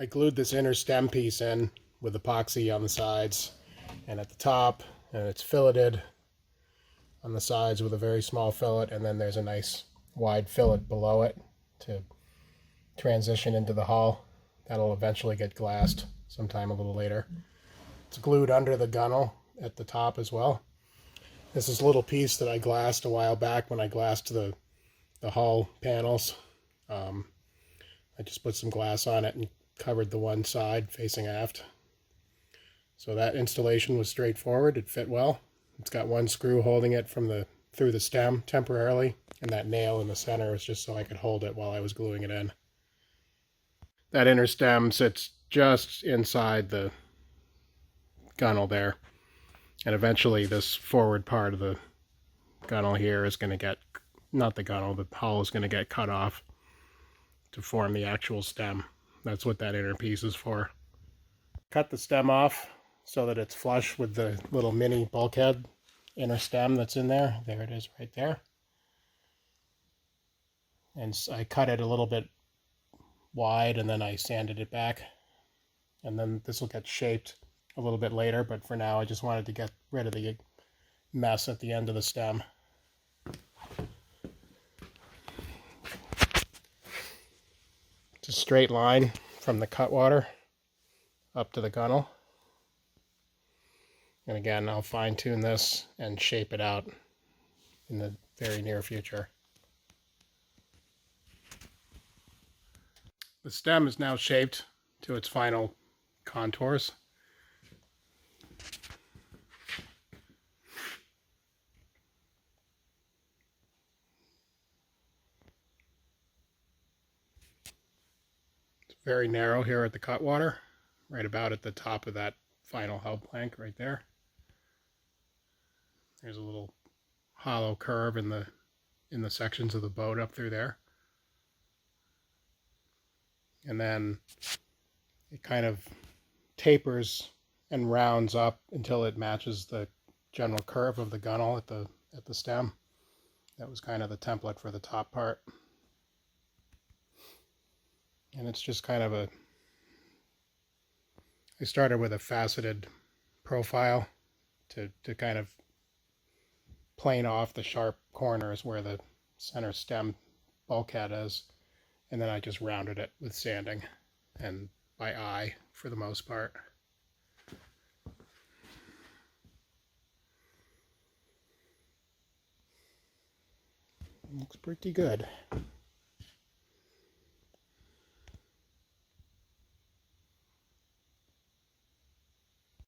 I glued this inner stem piece in with epoxy on the sides and at the top, and it's filleted on the sides with a very small fillet, and then there's a nice wide fillet below it to transition into the hull. That'll eventually get glassed sometime a little later. It's glued under the gunnel at the top as well. This is a little piece that I glassed a while back when I glassed the hull panels. I just put some glass on it and covered the one side facing aft. So that installation was straightforward. It fit well. It's got one screw holding it through the stem temporarily, and that nail in the center was just so I could hold it while I was gluing it in. That inner stem sits just inside the gunnel there, and eventually this forward part of the gunnel here is going to get, not the gunnel, the hull is going to get cut off to form the actual stem. That's what that inner piece is for. Cut the stem off so that it's flush with the little mini bulkhead inner stem that's in there. There it is right there. And I cut it a little bit wide and then I sanded it back. And then this will get shaped a little bit later, but for now I just wanted to get rid of the mess at the end of the stem. It's a straight line from the cutwater up to the gunnel. And again, I'll fine tune this and shape it out in the very near future. The stem is now shaped to its final contours. It's very narrow here at the cutwater, right about at the top of that final hub plank right there. There's a little hollow curve in the sections of the boat up through there. And then it kind of tapers and rounds up until it matches the general curve of the gunnel at the stem. That was kind of the template for the top part. And it's just kind of I started with a faceted profile to kind of plane off the sharp corners where the center stem bulkhead is, and then I just rounded it with sanding and by eye for the most part. Looks pretty good.